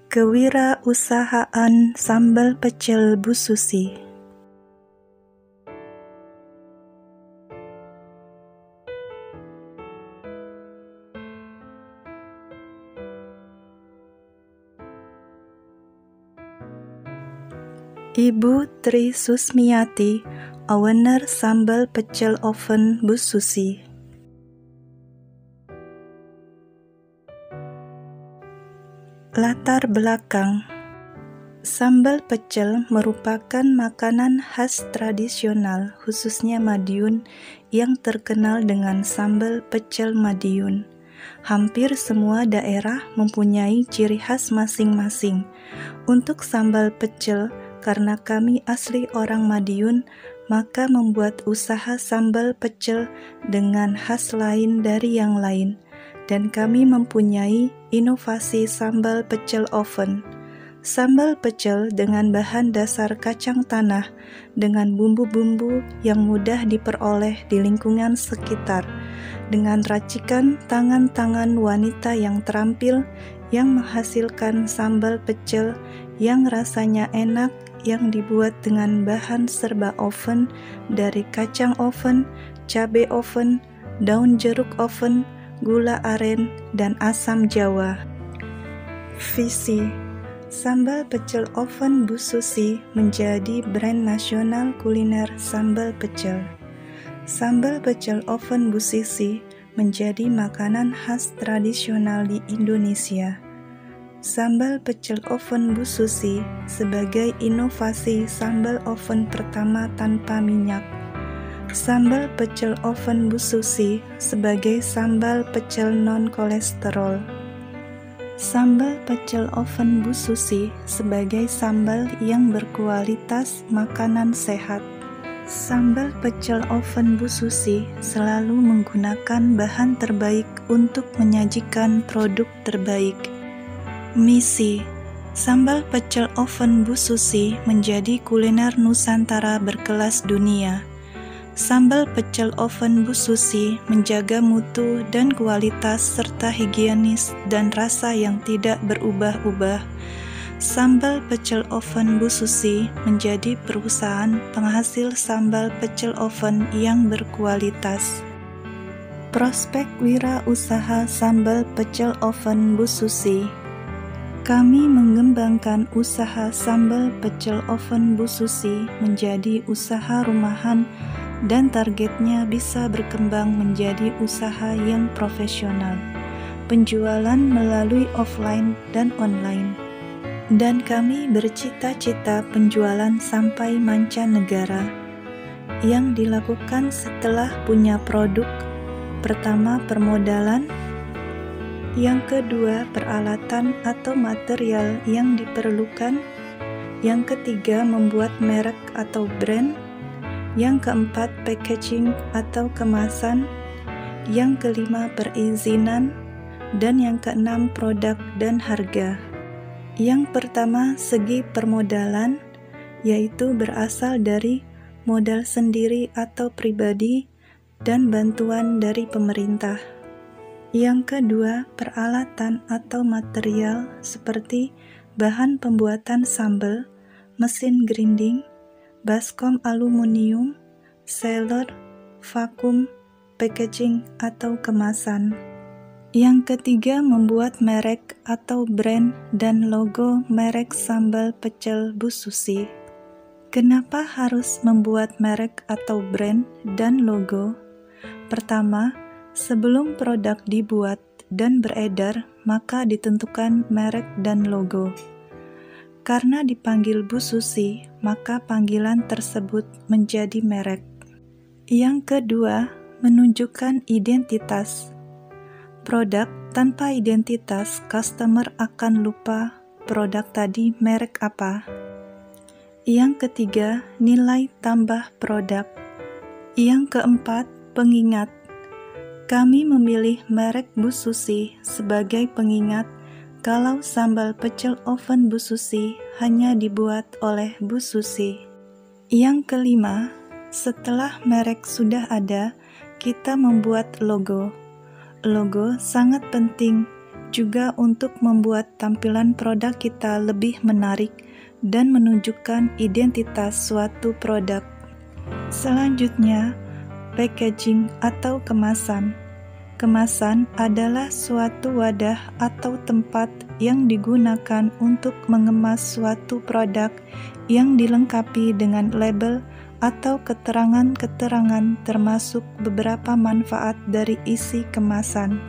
Kewirausahaan sambal pecel Bu Susi. Ibu Tri Susmiati, owner Sambal Pecel Oven Bu Susi. Latar belakang: sambal pecel merupakan makanan khas tradisional khususnya Madiun yang terkenal dengan sambal pecel Madiun. Hampir semua daerah mempunyai ciri khas masing-masing. Untuk sambal pecel, karena kami asli orang Madiun, maka membuat usaha sambal pecel dengan khas lain dari yang lain. Dan kami mempunyai inovasi sambal pecel oven. Sambal pecel dengan bahan dasar kacang tanah dengan bumbu-bumbu yang mudah diperoleh di lingkungan sekitar, dengan racikan tangan-tangan wanita yang terampil yang menghasilkan sambal pecel yang rasanya enak, yang dibuat dengan bahan serba oven dari kacang oven, cabai oven, daun jeruk oven, gula aren, dan asam jawa. Visi: sambal pecel oven Bu Susi menjadi brand nasional kuliner sambal pecel. Sambal pecel oven Bu Susi menjadi makanan khas tradisional di Indonesia. Sambal pecel oven Bu Susi sebagai inovasi sambal oven pertama tanpa minyak. Sambal pecel oven Bu Susi sebagai sambal pecel non-kolesterol. Sambal pecel oven Bu Susi sebagai sambal yang berkualitas makanan sehat. Sambal pecel oven Bu Susi selalu menggunakan bahan terbaik untuk menyajikan produk terbaik. Misi: sambal pecel oven Bu Susi menjadi kuliner Nusantara berkelas dunia. Sambal pecel oven Bu Susi menjaga mutu dan kualitas serta higienis dan rasa yang tidak berubah-ubah. Sambal pecel oven Bu Susi menjadi perusahaan penghasil sambal pecel oven yang berkualitas. Prospek wirausaha sambal pecel oven Bu Susi. Kami mengembangkan usaha sambal pecel oven Bu Susi menjadi usaha rumahan dan targetnya bisa berkembang menjadi usaha yang profesional, penjualan melalui offline dan online. Dan kami bercita-cita penjualan sampai mancanegara. Yang dilakukan setelah punya produk: pertama, permodalan; yang kedua, peralatan atau material yang diperlukan; yang ketiga, membuat merek atau brand; yang keempat, packaging atau kemasan; yang kelima, perizinan; dan yang keenam, produk dan harga. Yang pertama, segi permodalan, yaitu berasal dari modal sendiri atau pribadi dan bantuan dari pemerintah. Yang kedua, peralatan atau material seperti bahan pembuatan sambal, mesin grinding, baskom aluminium, sealer, vakum, packaging atau kemasan. Yang ketiga, membuat merek atau brand dan logo merek sambal pecel Bu Susi. Kenapa harus membuat merek atau brand dan logo? Pertama, sebelum produk dibuat dan beredar, maka ditentukan merek dan logo. Karena dipanggil Bu Susi, maka panggilan tersebut menjadi merek. Yang kedua, menunjukkan identitas. Produk tanpa identitas, customer akan lupa produk tadi merek apa. Yang ketiga, nilai tambah produk. Yang keempat, pengingat. Kami memilih merek Bu Susi sebagai pengingat kalau sambal pecel oven Bu Susi hanya dibuat oleh Bu Susi. Yang kelima, setelah merek sudah ada, kita membuat logo. Logo sangat penting juga untuk membuat tampilan produk kita lebih menarik dan menunjukkan identitas suatu produk. Selanjutnya, packaging atau kemasan. Kemasan adalah suatu wadah atau tempat yang digunakan untuk mengemas suatu produk yang dilengkapi dengan label atau keterangan-keterangan termasuk beberapa manfaat dari isi kemasan.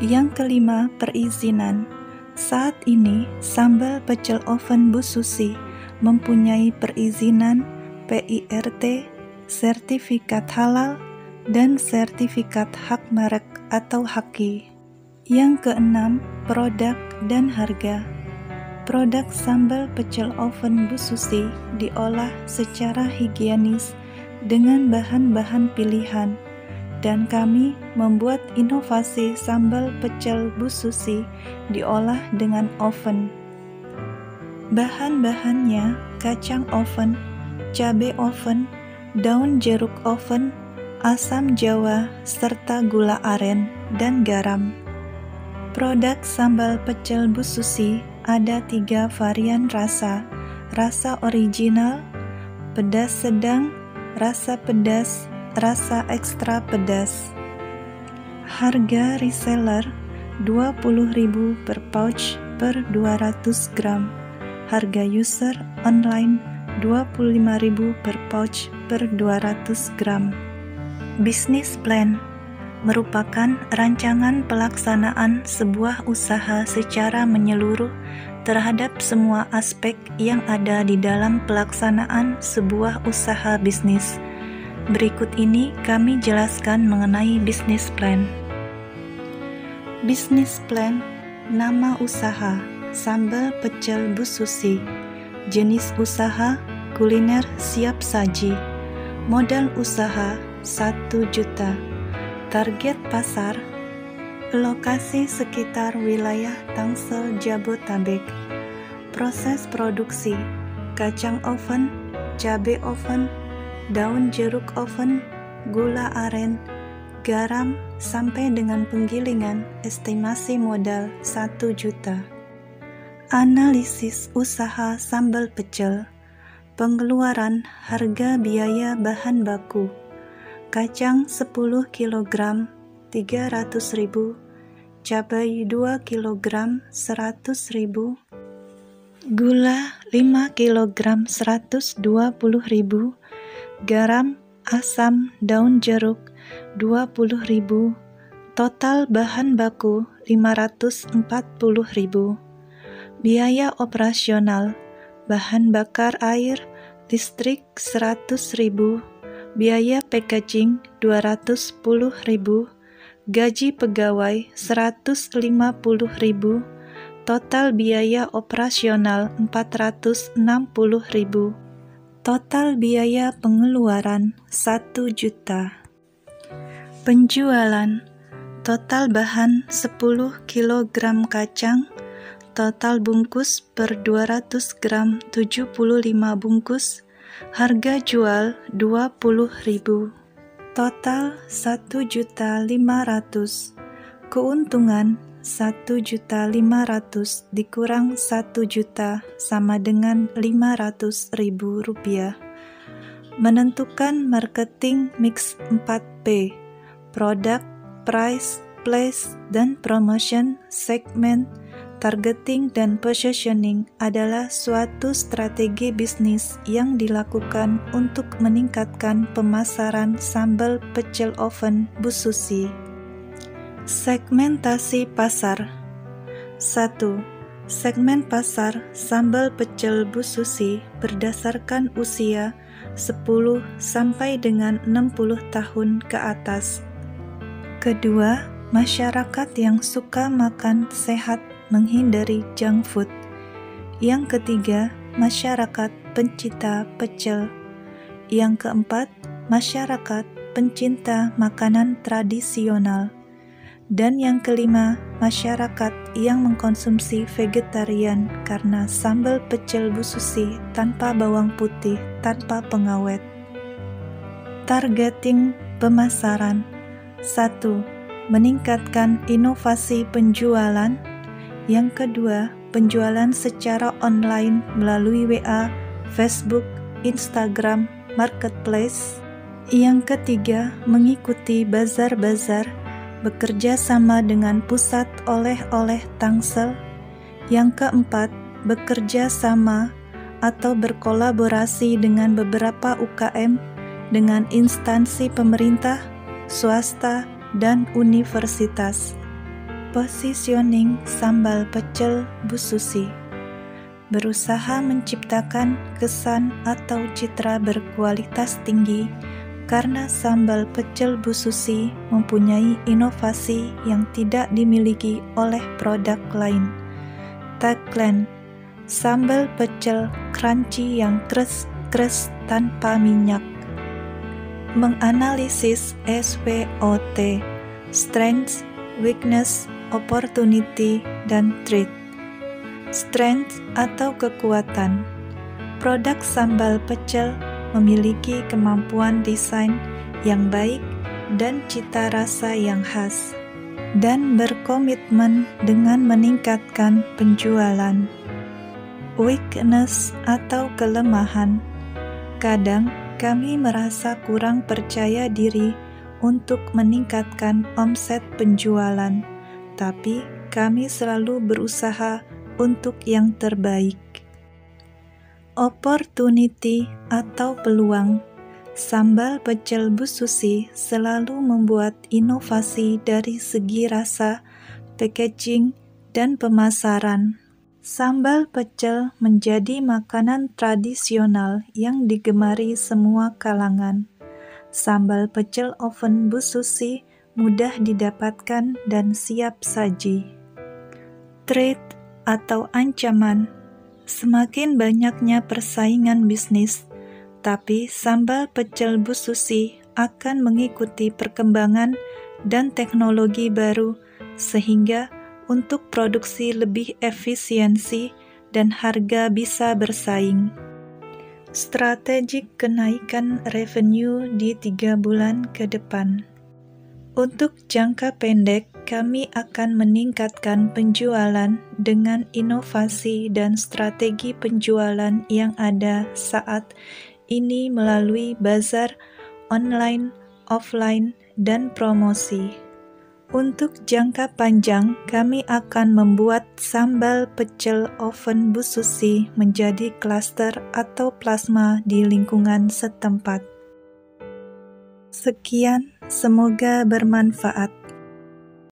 Yang kelima, perizinan. Saat ini, sambal pecel oven Bu Susi mempunyai perizinan PIRT, sertifikat halal, dan sertifikat hak merek atau HAKI. Yang keenam, produk dan harga. Produk sambal pecel oven Bu Susi diolah secara higienis dengan bahan-bahan pilihan, dan kami membuat inovasi sambal pecel Bu Susi diolah dengan oven. Bahan-bahannya kacang oven, cabai oven, daun jeruk oven, asam jawa, serta gula aren dan garam. Produk sambal pecel Bu Susi ada 3 varian rasa: rasa original, pedas sedang, rasa pedas, rasa ekstra pedas. Harga reseller Rp20.000 per pouch per 200 gram. Harga user online Rp25.000 per pouch per 200 gram. Bisnis plan merupakan rancangan pelaksanaan sebuah usaha secara menyeluruh terhadap semua aspek yang ada di dalam pelaksanaan sebuah usaha bisnis. Berikut ini kami jelaskan mengenai bisnis plan. Bisnis plan, nama usaha, sambal pecel Bu Susi. Jenis usaha, kuliner siap saji. Modal usaha, 1 juta. Target pasar, lokasi sekitar wilayah Tangsel Jabotabek. Proses produksi, kacang oven, cabai oven, daun jeruk oven, gula aren, garam, sampai dengan penggilingan. Estimasi modal 1 juta. Analisis usaha sambal pecel. Pengeluaran harga biaya bahan baku. Kacang 10 kg 300.000, cabai 2 kg 100.000, gula 5 kg 120.000, garam, asam, daun jeruk 20.000, total bahan baku 540.000. Biaya operasional, bahan bakar air, listrik 100.000, biaya packaging 210.000, gaji pegawai 150.000, total biaya operasional 460.000, total biaya pengeluaran 1 juta. Penjualan, total bahan 10 kg kacang, total bungkus per 200 gram 75 bungkus, harga jual 20.000. Total 1.500.000. Keuntungan 1.500.000 dikurang 1 juta sama dengan 500.000 rupiah. Menentukan marketing mix 4P: product, price, place, dan promotion, segment, targeting, dan positioning adalah suatu strategi bisnis yang dilakukan untuk meningkatkan pemasaran sambal pecel oven Bu Susi. Segmentasi pasar. 1. Segmen pasar sambal pecel Bu Susi berdasarkan usia 10 sampai dengan 60 tahun ke atas. Kedua, masyarakat yang suka makan sehat menghindari junk food. Yang ketiga, masyarakat pencinta pecel. Yang keempat, masyarakat pencinta makanan tradisional. Dan yang kelima, masyarakat yang mengkonsumsi vegetarian karena sambal pecel Bu Susi tanpa bawang putih, tanpa pengawet. Targeting pemasaran. 1. meningkatkan inovasi penjualan. Yang kedua, penjualan secara online melalui WA, Facebook, Instagram, Marketplace. Yang ketiga, mengikuti bazar-bazar, bekerja sama dengan pusat oleh-oleh Tangsel. Yang keempat, bekerja sama atau berkolaborasi dengan beberapa UKM, dengan instansi pemerintah, swasta, dan universitas. Positioning sambal pecel Bu Susi. Berusaha menciptakan kesan atau citra berkualitas tinggi karena sambal pecel Bu Susi mempunyai inovasi yang tidak dimiliki oleh produk lain. Tagline, sambal pecel crunchy yang kres tanpa minyak. Menganalisis SWOT, strength, weakness, opportunity, dan threat. Strength atau kekuatan. Produk sambal pecel memiliki kemampuan desain yang baik dan cita rasa yang khas, dan berkomitmen dengan meningkatkan penjualan. Weakness atau kelemahan. Kadang kami merasa kurang percaya diri untuk meningkatkan omset penjualan, tapi kami selalu berusaha untuk yang terbaik. Opportunity atau peluang. Sambal pecel Bu Susi selalu membuat inovasi dari segi rasa, packaging, dan pemasaran. Sambal pecel menjadi makanan tradisional yang digemari semua kalangan. Sambal pecel oven Bu Susi mudah didapatkan dan siap saji. Threat atau ancaman. Semakin banyaknya persaingan bisnis, tapi sambal pecel Bu Susi akan mengikuti perkembangan dan teknologi baru sehingga untuk produksi lebih efisiensi dan harga bisa bersaing. Strategik kenaikan revenue di 3 bulan ke depan. Untuk jangka pendek, kami akan meningkatkan penjualan dengan inovasi dan strategi penjualan yang ada saat ini melalui bazar, online, offline, dan promosi. Untuk jangka panjang, kami akan membuat sambal pecel oven Bu Susi menjadi klaster atau plasma di lingkungan setempat. Sekian, semoga bermanfaat.